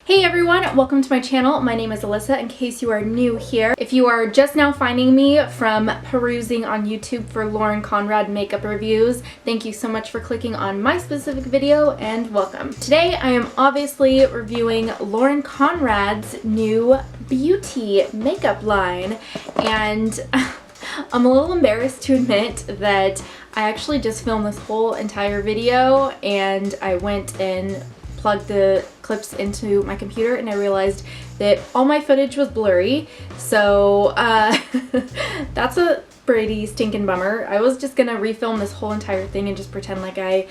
Hey everyone, welcome to my channel. My name is Alyssa in case you are new here. If you are just now finding me from perusing on YouTube for Lauren Conrad makeup reviews, thank you so much for clicking on my specific video and welcome. Today I am obviously reviewing Lauren Conrad's new beauty makeup line, and I'm a little embarrassed to admit that I actually just filmed this whole entire video and I went and plugged the clips into my computer and I realized that all my footage was blurry, so that's a pretty stinking bummer. I was just gonna refilm this whole entire thing and just pretend like I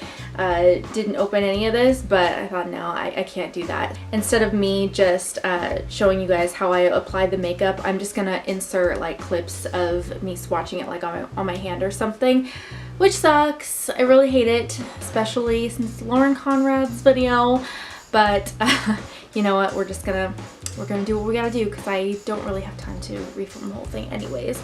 didn't open any of this, but I thought no, I can't do that. Instead of me just showing you guys how I applied the makeup, I'm just gonna insert like clips of me swatching it like on my hand or something, which sucks. I really hate it, especially since Lauren Conrad's video, but you know what, we're gonna do what we gotta do because I don't really have time to refilm the whole thing anyways.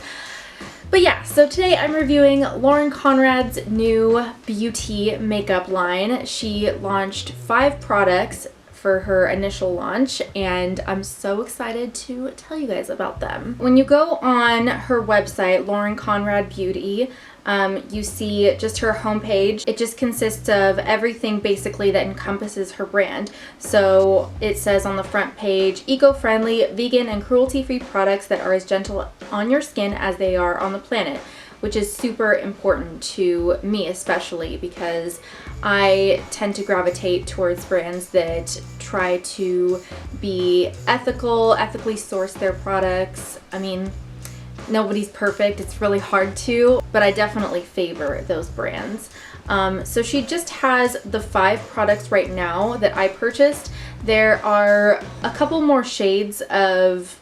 But yeah, so today I'm reviewing Lauren Conrad's new beauty makeup line. She launched 5 products for her initial launch and I'm so excited to tell you guys about them. When you go on her website, Lauren Conrad Beauty, you see just her homepage. It just consists of everything basically that encompasses her brand. So it says on the front page, eco-friendly, vegan, and cruelty-free products that are as gentle on your skin as they are on the planet, which is super important to me especially because I tend to gravitate towards brands that try to be ethical, ethically source their products. I mean, nobody's perfect, it's really hard to, but I definitely favor those brands. So she just has the 5 products right now that I purchased. There are a couple more shades of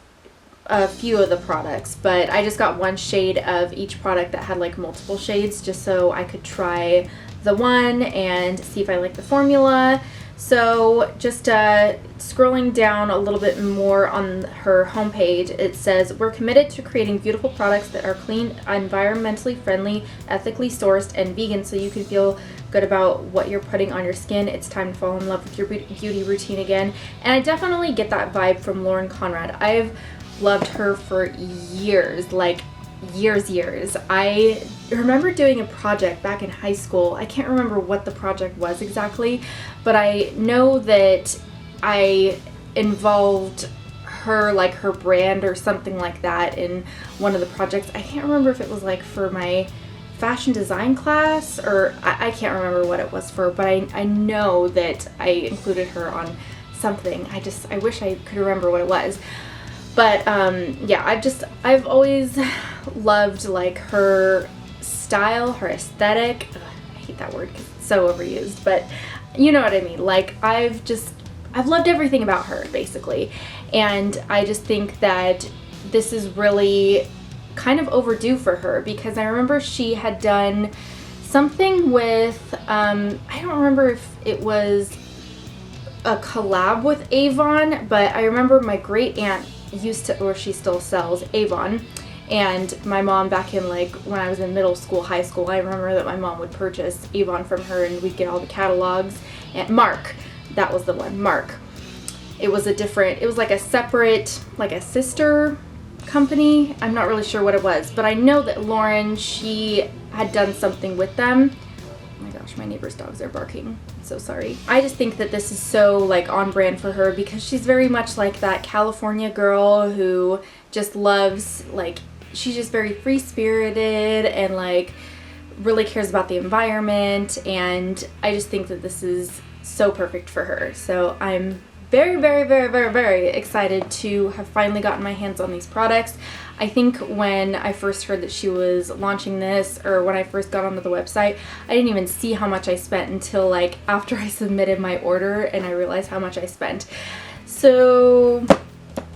a few of the products, but I just got one shade of each product that had like multiple shades just so I could try the one and see if I like the formula. So just scrolling down a little bit more on her homepage, it says, we're committed to creating beautiful products that are clean, environmentally friendly, ethically sourced, and vegan so you can feel good about what you're putting on your skin. It's time to fall in love with your beauty routine again. And I definitely get that vibe from Lauren Conrad. I've loved her for years, like years. I remember doing a project back in high school. I can't remember what the project was exactly, but I know that I involved her, like her brand or something like that, in one of the projects. I can't remember if it was like for my fashion design class or I can't remember what it was for, but I know that I included her on something. I wish I could remember what it was. But yeah, I've always loved like her style, her aesthetic. Ugh, I hate that word because it's so overused, but you know what I mean. Like I've loved everything about her basically, and I just think that this is really kind of overdue for her because I remember she had done something with I don't remember if it was a collab with Avon, but I remember my great aunt used to, or she still sells Avon, and my mom back in like when I was in middle school, high school, I remember that my mom would purchase Avon from her and we'd get all the catalogs. And Mark, that was the one, Mark. It was like a separate, like a sister company. I'm not really sure what it was, but I know that Lauren, she had done something with them. Oh my gosh, my neighbor's dogs are barking. So sorry. I just think that this is so like on brand for her because she's very much like that California girl who just loves, like, she's just very free-spirited and like really cares about the environment, and I just think that this is so perfect for her. So I'm very excited to have finally gotten my hands on these products. I think when I first heard that she was launching this, or when I first got onto the website, I didn't even see how much I spent until like after I submitted my order and I realized how much I spent. So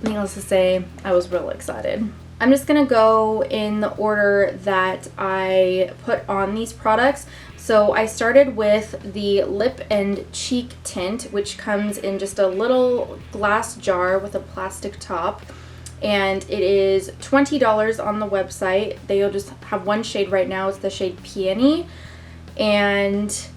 needless to say, I was real excited. I'm just gonna go in the order that I put on these products. So I started with the lip and cheek tint, which comes in just a little glass jar with a plastic top, and it is $20 on the website. They'll just have one shade right now. It's the shade Peony, and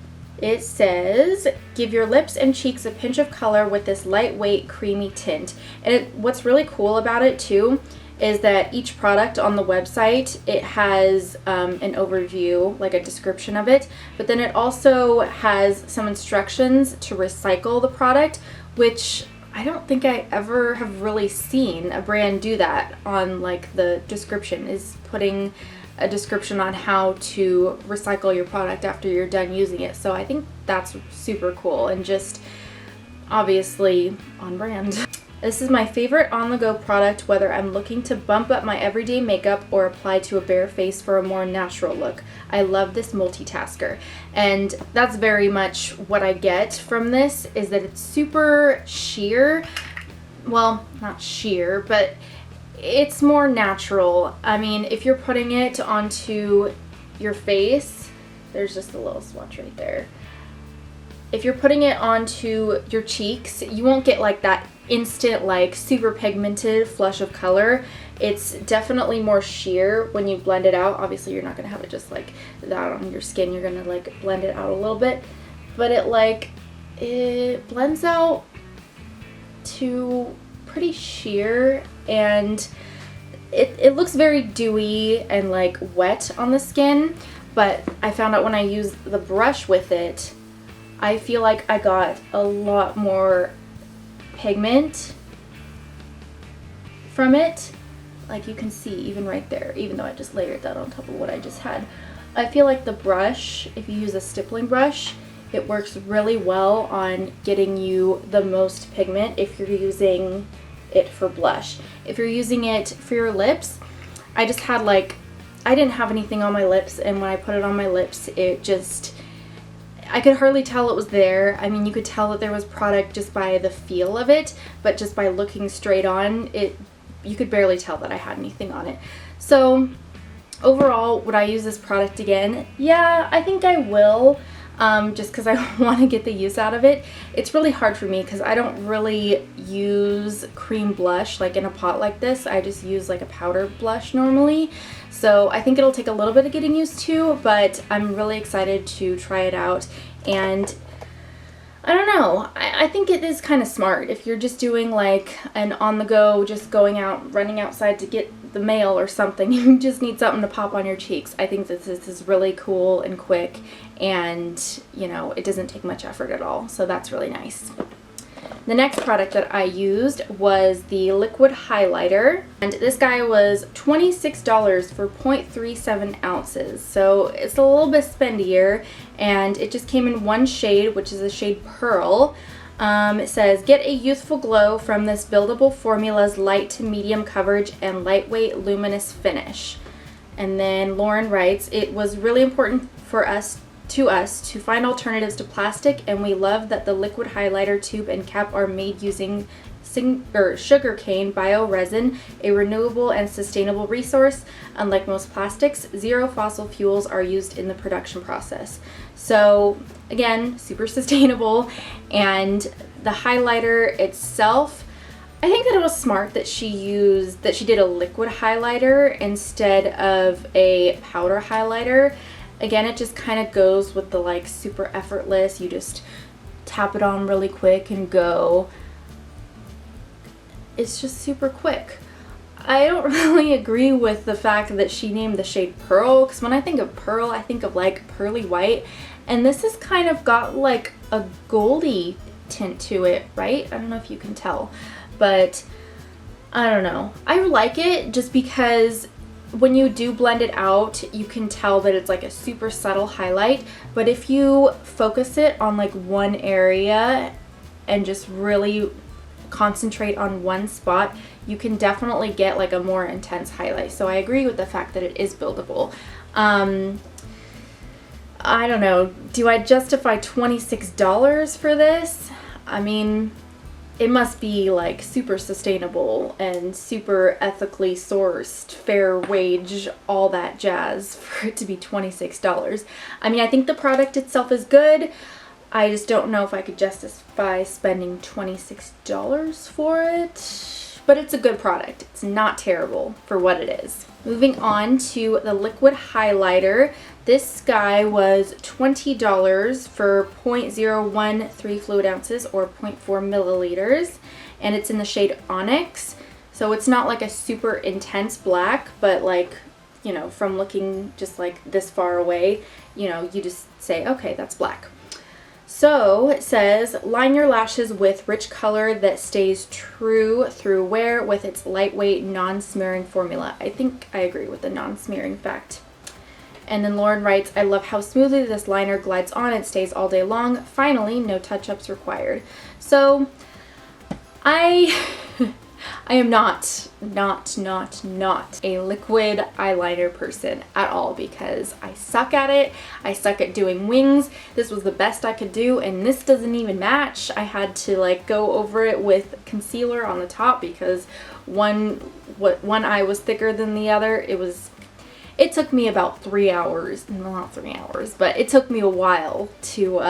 It says, give your lips and cheeks a pinch of color with this lightweight creamy tint. And what's really cool about it too is that each product on the website, it has an overview, like a description of it, but then it also has some instructions to recycle the product, which I don't think I ever have really seen a brand do that on like the description, is putting a description on how to recycle your product after you're done using it. So I think that's super cool and just obviously on brand. This is my favorite on-the-go product, whether I'm looking to bump up my everyday makeup or apply to a bare face for a more natural look. I love this multitasker. And that's very much what I get from this, is that it's super sheer. Well, not sheer, but it's more natural. I mean, if you're putting it onto your face, there's just a little swatch right there. If you're putting it onto your cheeks, you won't get like that instant, like super pigmented flush of color. It's definitely more sheer when you blend it out. Obviously, you're not gonna have it just like that on your skin. You're gonna like blend it out a little bit, but it blends out to pretty sheer, and it looks very dewy and like wet on the skin. But I found out when I use the brush with it, I feel like I got a lot more pigment from it. Like you can see even right there, even though I just layered that on top of what I just had. I feel like the brush, if you use a stippling brush, it works really well on getting you the most pigment if you're using it for blush. If you're using it for your lips, I just had like, I didn't have anything on my lips, and when I put it on my lips, it just, I could hardly tell it was there. I mean, you could tell that there was product just by the feel of it, but just by looking straight on it, you could barely tell that I had anything on it. So overall, would I use this product again? Yeah, I think I will. Just because I want to get the use out of it. It's really hard for me because I don't really use cream blush like in a pot like this. I just use like a powder blush normally. So I think it'll take a little bit of getting used to, but I'm really excited to try it out. And I don't know, I think it is kind of smart if you're just doing like an on-the-go, just going out, running outside to get the mail or something. You just need something to pop on your cheeks. I think this is really cool and quick, and you know, it doesn't take much effort at all, so that's really nice. The next product that I used was the liquid highlighter, and this guy was $26 for 0.37 ounces, so it's a little bit spendier, and it just came in one shade, which is the shade Pearl. It says, get a youthful glow from this buildable formula's light to medium coverage and lightweight luminous finish. And then Lauren writes, it was really important for us to find alternatives to plastic, and we love that the liquid highlighter tube and cap are made using sugarcane bioresin, a renewable and sustainable resource. Unlike most plastics, 0 fossil fuels are used in the production process. So again, super sustainable. And the highlighter itself, I think that it was smart that she did a liquid highlighter instead of a powder highlighter. Again, it just kind of goes with the like super effortless, you just tap it on really quick and go. It's just super quick. I don't really agree with the fact that she named the shade Pearl, because when I think of Pearl, I think of like pearly white, and this has kind of got like a goldy tint to it, right? I don't know if you can tell, but I don't know. I like it just because when you do blend it out, you can tell that it's like a super subtle highlight, but if you focus it on like one area and just really concentrate on one spot, you can definitely get like a more intense highlight. So I agree with the fact that it is buildable. I don't know, do I justify $26 for this? I mean, it must be like super sustainable and super ethically sourced, fair wage, all that jazz for it to be $26. I mean, I think the product itself is good. I just don't know if I could justify spending $26 for it, but it's a good product. It's not terrible for what it is. Moving on to the liquid highlighter. This guy was $20 for 0.013 fluid ounces or 0.4 milliliters, and it's in the shade Onyx. So it's not like a super intense black, but like, you know, from looking just like this far away, you know, you just say, okay, that's black. So it says, line your lashes with rich color that stays true through wear with its lightweight, non-smearing formula. I think I agree with the non-smearing fact. And then Lauren writes, I love how smoothly this liner glides on and stays all day long. Finally, no touch-ups required. So I am not a liquid eyeliner person at all because I suck at it. I suck at doing wings. This was the best I could do, and this doesn't even match. I had to like go over it with concealer on the top because one eye was thicker than the other. It took me about 3 hours, well, not 3 hours, but it took me a while to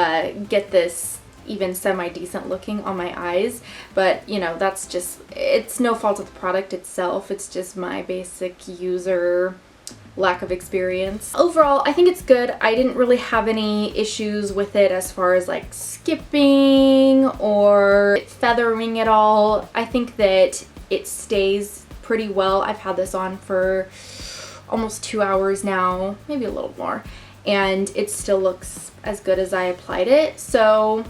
get this even semi-decent looking on my eyes. But, you know, that's just, it's no fault of the product itself. It's just my basic user lack of experience. Overall, I think it's good. I didn't really have any issues with it as far as like skipping or feathering at all. I think that it stays pretty well. I've had this on for almost 2 hours now, maybe a little more, and it still looks as good as I applied it. So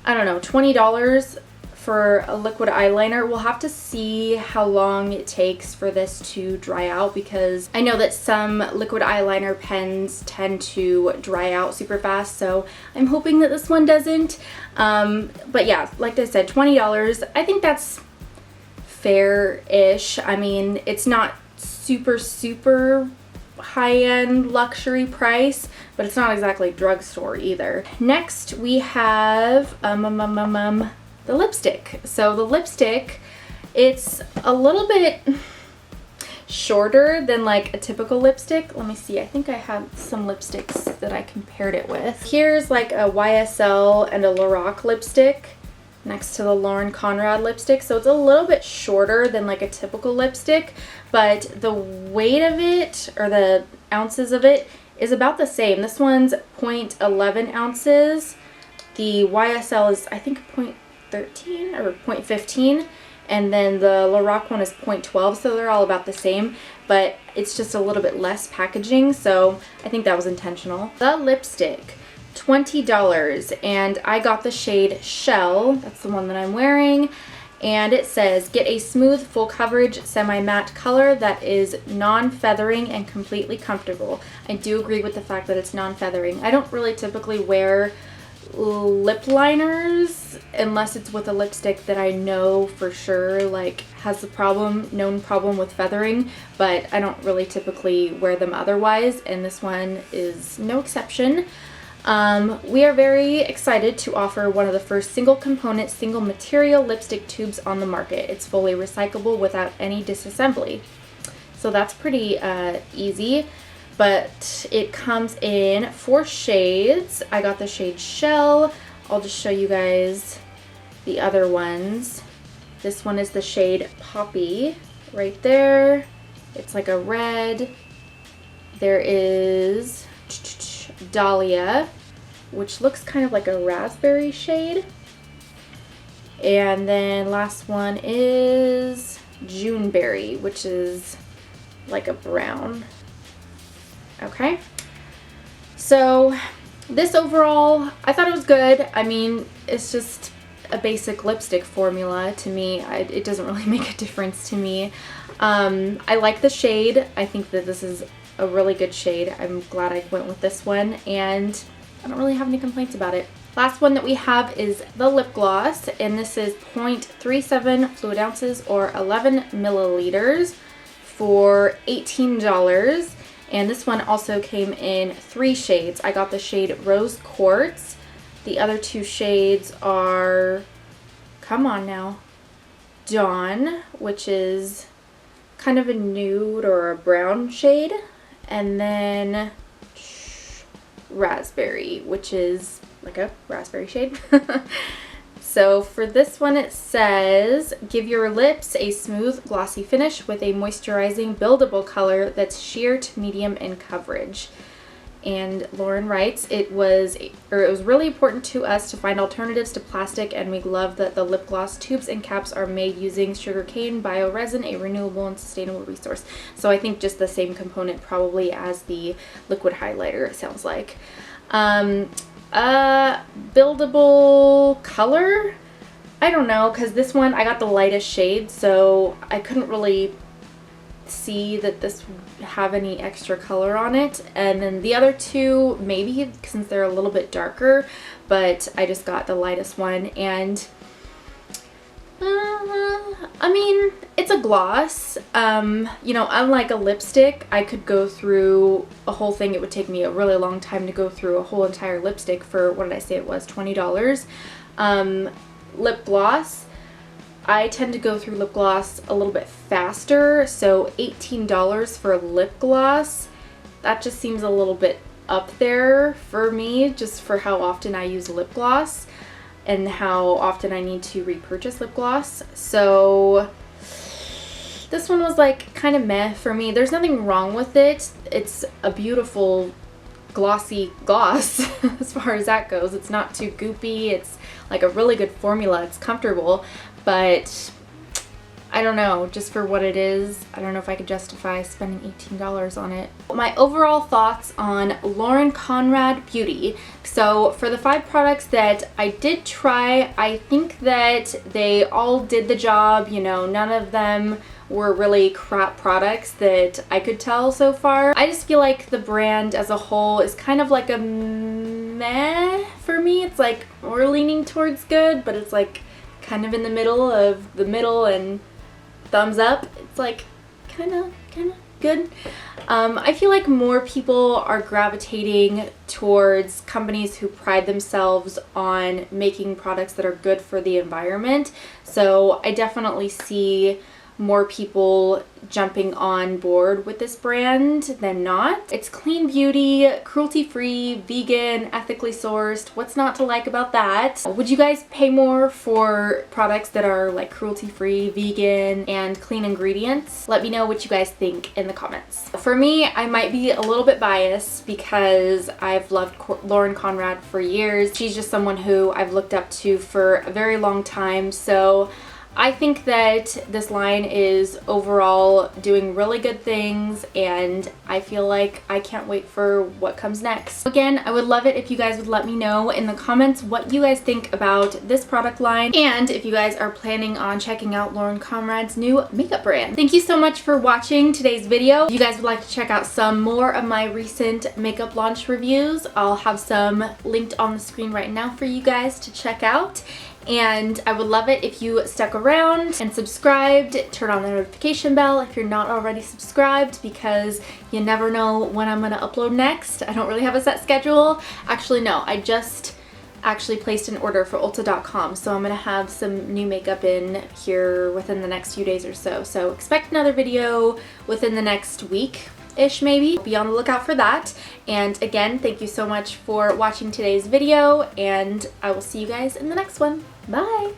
I don't know, $20 for a liquid eyeliner. We'll have to see how long it takes for this to dry out because I know that some liquid eyeliner pens tend to dry out super fast, so I'm hoping that this one doesn't. But yeah, like I said, $20. I think that's fair-ish. I mean, it's not super high-end luxury price, but it's not exactly drugstore either. Next we have the lipstick. So the lipstick, it's a little bit shorter than like a typical lipstick. Let me see, I think I have some lipsticks that I compared it with. Here's like a YSL and a Lorac lipstick next to the Lauren Conrad lipstick. So it's a little bit shorter than like a typical lipstick, but the weight of it, or the ounces of it, is about the same. This one's 0.11 ounces. The YSL is, I think, 0.13 or 0.15, and then the Lorac one is 0.12, so they're all about the same, but it's just a little bit less packaging, so I think that was intentional. The lipstick, $20, and I got the shade Shell. That's the one that I'm wearing, and it says, get a smooth, full coverage, semi-matte color that is non-feathering and completely comfortable. I do agree with the fact that it's non-feathering. I don't really typically wear lip liners unless it's with a lipstick that I know for sure like has the known problem with feathering, but I don't really typically wear them otherwise, and this one is no exception. We are very excited to offer one of the first single component, single material lipstick tubes on the market. It's fully recyclable without any disassembly. So that's pretty easy, but it comes in 4 shades. I got the shade Shell. I'll just show you guys the other ones. This one is the shade Poppy right there. It's like a red. There is Dahlia, which looks kind of like a raspberry shade. And then last one is Juneberry, which is like a brown. Okay. So this overall, I thought it was good. I mean, it's just a basic lipstick formula to me. It doesn't really make a difference to me. I like the shade. I think that this is a really good shade. I'm glad I went with this one, and I don't really have any complaints about it. Last one that we have is the lip gloss, and this is 0.37 fluid ounces or 11 milliliters for $18. And this one also came in 3 shades. I got the shade Rose Quartz. The other 2 shades are, come on now, Dawn, which is kind of a nude or a brown shade, and then Raspberry, which is like a raspberry shade. So for this one it says, give your lips a smooth glossy finish with a moisturizing buildable color that's sheer to medium in coverage. And Lauren writes, it was really important to us to find alternatives to plastic, and we love that the lip gloss tubes and caps are made using sugarcane bioresin, a renewable and sustainable resource. So I think just the same component probably as the liquid highlighter, it sounds like. Buildable color? I don't know, because this one I got the lightest shade, so I couldn't really see that this would have any extra color on it. And then the other two maybe, since they're a little bit darker, but I just got the lightest one. And I mean, it's a gloss. You know, unlike a lipstick, I could go through a whole thing. It would take me a really long time to go through a whole entire lipstick for, what did I say it was, $20. Lip gloss, I tend to go through lip gloss a little bit faster, so $18 for lip gloss, that just seems a little bit up there for me, just for how often I use lip gloss and how often I need to repurchase lip gloss. So this one was like kind of meh for me. There's nothing wrong with it. It's a beautiful glossy gloss as far as that goes. It's not too goopy. It's like a really good formula. It's comfortable, but I don't know, just for what it is, I don't know if I could justify spending $18 on it. My overall thoughts on Lauren Conrad Beauty. So for the 5 products that I did try, I think that they all did the job. You know, none of them were really crap products that I could tell so far. I just feel like the brand as a whole is kind of like a meh for me. It's like we're leaning towards good, but it's like kind of in the middle of the middle and thumbs up. It's like kind of good. I feel like more people are gravitating towards companies who pride themselves on making products that are good for the environment. So I definitely see more people jumping on board with this brand than not. It's clean beauty, cruelty-free, vegan, ethically sourced. What's not to like about that? Would you guys pay more for products that are like cruelty-free, vegan, and clean ingredients? Let me know what you guys think in the comments. For me, I might be a little bit biased because I've loved Lauren Conrad for years. She's just someone who I've looked up to for a very long time, so I think that this line is overall doing really good things, and I feel like I can't wait for what comes next. Again, I would love it if you guys would let me know in the comments what you guys think about this product line, and if you guys are planning on checking out Lauren Conrad's new makeup brand. Thank you so much for watching today's video. If you guys would like to check out some more of my recent makeup launch reviews, I'll have some linked on the screen right now for you guys to check out. And I would love it if you stuck around and subscribed. Turn on the notification bell if you're not already subscribed, because you never know when I'm gonna upload next. I don't really have a set schedule. Actually, no, I just actually placed an order for Ulta.com, so I'm gonna have some new makeup in here within the next few days or so. So expect another video within the next week-ish maybe. Be on the lookout for that. And again, thank you so much for watching today's video, and I will see you guys in the next one. Bye!